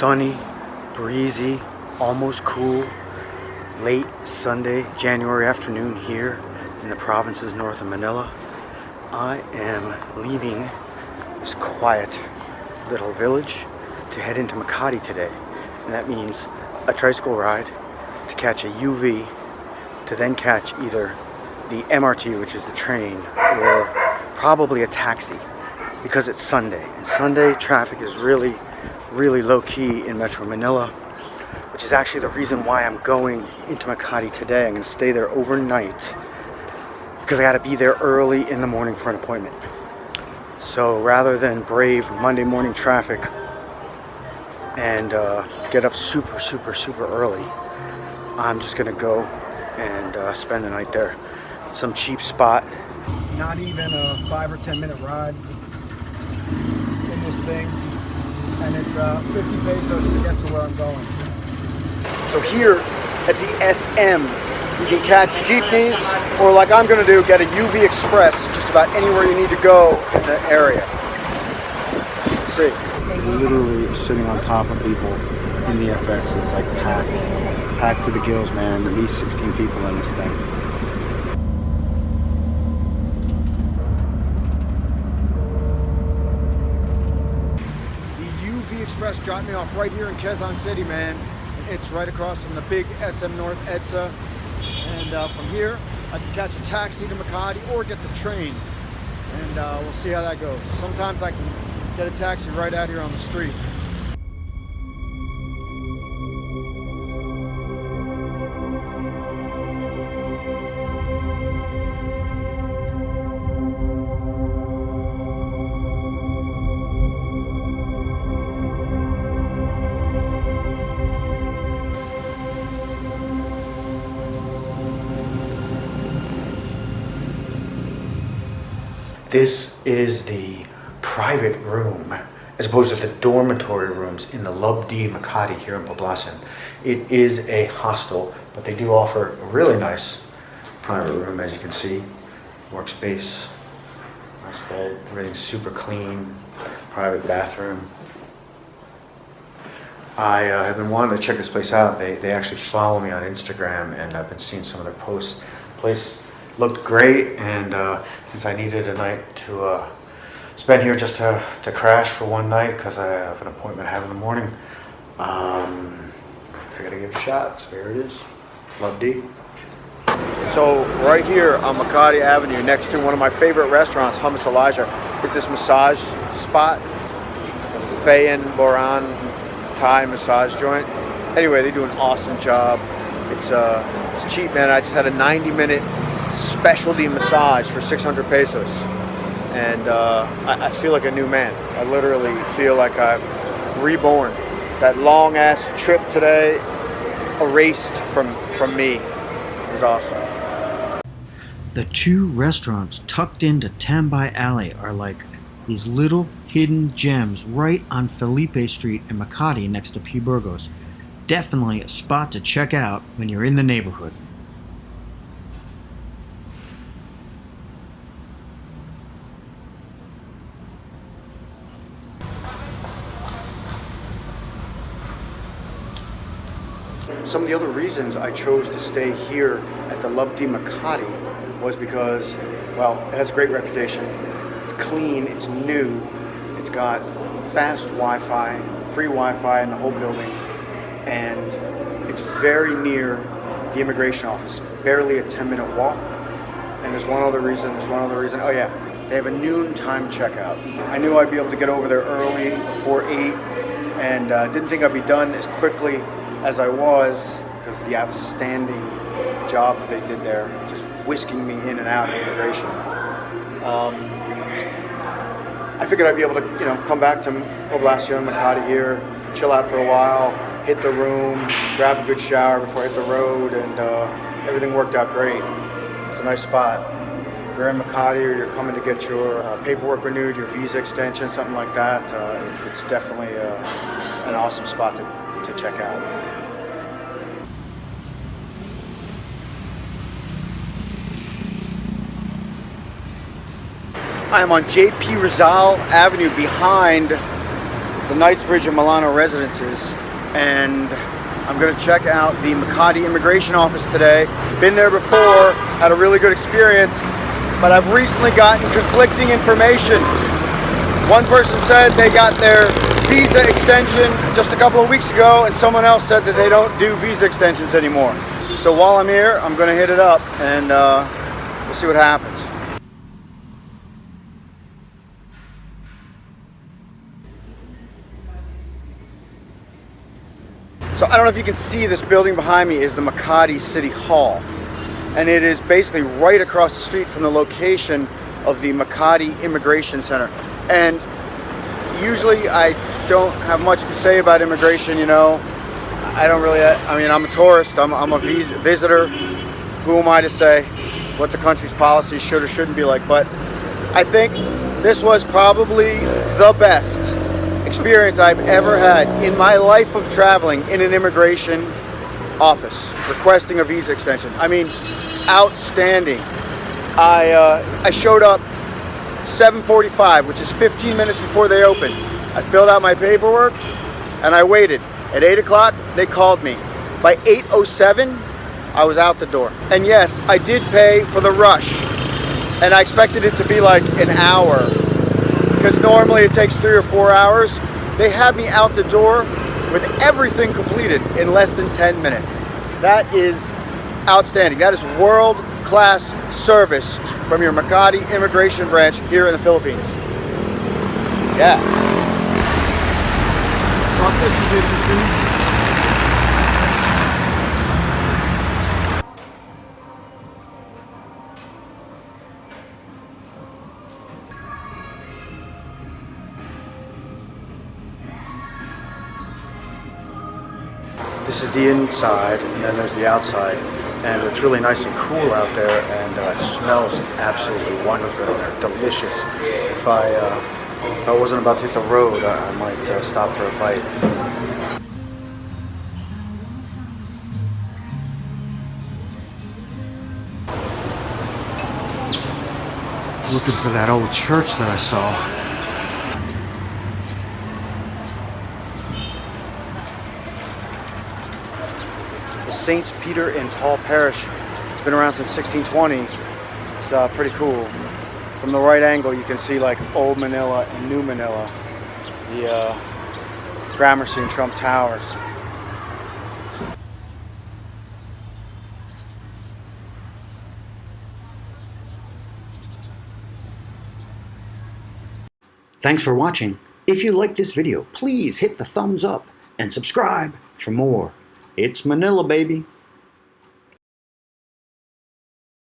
sunny, breezy, almost cool, late Sunday, January afternoon here in the provinces north of Manila. I am leaving this quiet little village to head into Makati today. And that means a tricycle ride to catch a UV, to then catch either the MRT, which is the train, or probably a taxi, because it's Sunday. And Sunday traffic is really low key in Metro Manila, which is actually the reason why I'm going into Makati today. I'm going to stay there overnight because I got to be there early in the morning for an appointment. So rather than brave Monday morning traffic and get up super early, I'm just going to go and spend the night there. Some cheap spot. Not even a 5 or 10 minute ride in this thing. And it's 50 pesos to get to where I'm going. So here at the SM, you can catch jeepneys, or like I'm gonna do, get a UV Express just about anywhere you need to go in the area. Let's see. Literally sitting on top of people in the FX. It's like packed to the gills, man. At least 16 people in this thing. Express dropped me off right here in Quezon City, man. It's right across from the big SM North EDSA. And from here, I can catch a taxi to Makati or get the train. And we'll see how that goes. Sometimes I can get a taxi right out here on the street. This is the private room, as opposed to the dormitory rooms in the Lub.d Makati here in Poblacion. It is a hostel, but they do offer a really nice private room, as you can see. Workspace, nice bed, everything's super clean, private bathroom. I have been wanting to check this place out. They actually follow me on Instagram, and I've been seeing some of their posts. The place looked great, and since I needed a night to spend here just to crash for one night because I have an appointment I have in the morning, I figured I'd give it a shot. So here it is, Lub.d. So right here on Makati Avenue, next to one of my favorite restaurants, Hummus Elijah, is this massage spot, Phaen Boran Thai Massage joint. Anyway, they do an awesome job. It's cheap, man. I just had a 90-minute specialty massage for 600 pesos, and I feel like a new man. I literally feel like I'm reborn. That long ass trip today erased from me. It was awesome. The two restaurants tucked into Tambai Alley are like these little hidden gems right on Felipe Street in Makati next to P. Burgos. Definitely a spot to check out when you're in the neighborhood. Some of the other reasons I chose to stay here at the Lub.d Makati was because, well, it has a great reputation. It's clean, it's new, it's got fast Wi-Fi, free Wi-Fi in the whole building, and it's very near the immigration office, barely a 10-minute walk. And there's one other reason, oh yeah, they have a noontime checkout. I knew I'd be able to get over there early, before 8, and didn't think I'd be done as quickly as I was, because of the outstanding job that they did there, just whisking me in and out of immigration. I figured I'd be able to, come back to Poblacion, Makati here, chill out for a while, hit the room, grab a good shower before I hit the road, and everything worked out great. It's a nice spot. If you're in Makati or you're coming to get your paperwork renewed, your visa extension, something like that, it's definitely an awesome spot to check out. I am on JP Rizal Avenue behind the Knightsbridge and Milano residences, and I'm going to check out the Makati Immigration office today. Been there before, had a really good experience, but I've recently gotten conflicting information. One person said they got their visa extension just a couple of weeks ago, and someone else said that they don't do visa extensions anymore. So while I'm here, I'm going to hit it up, and we'll see what happens. So I don't know if you can see, this building behind me is the Makati City Hall, and it is basically right across the street from the location of the Makati Immigration Center. And usually I don't have much to say about immigration, you know. I don't really, I mean, I'm a tourist, I'm a visitor. Who am I to say what the country's policy should or shouldn't be like? But I think this was probably the best experience I've ever had in my life of traveling in an immigration office requesting a visa extension. I mean, outstanding. I showed up 7:45, which is 15 minutes before they open. I filled out my paperwork and I waited. At 8 o'clock, they called me. By 8:07, I was out the door. And yes, I did pay for the rush, and I expected it to be like an hour, because normally it takes 3 or 4 hours. They had me out the door with everything completed in less than 10 minutes. That is outstanding. That is world-class service from your Makati Immigration branch here in the Philippines. Yeah. Thought this was interesting. This is the inside, and then there's the outside, and it's really nice and cool out there, and it smells absolutely wonderful. They're delicious. If I wasn't about to hit the road, I might stop for a bite. Looking for that old church that I saw. Saints Peter and Paul Parish. It's been around since 1620. It's pretty cool. From the right angle, you can see like Old Manila and New Manila, the Gramercy and Trump Towers. Thanks for watching. If you like this video, please hit the thumbs up and subscribe for more. It's Manila, baby.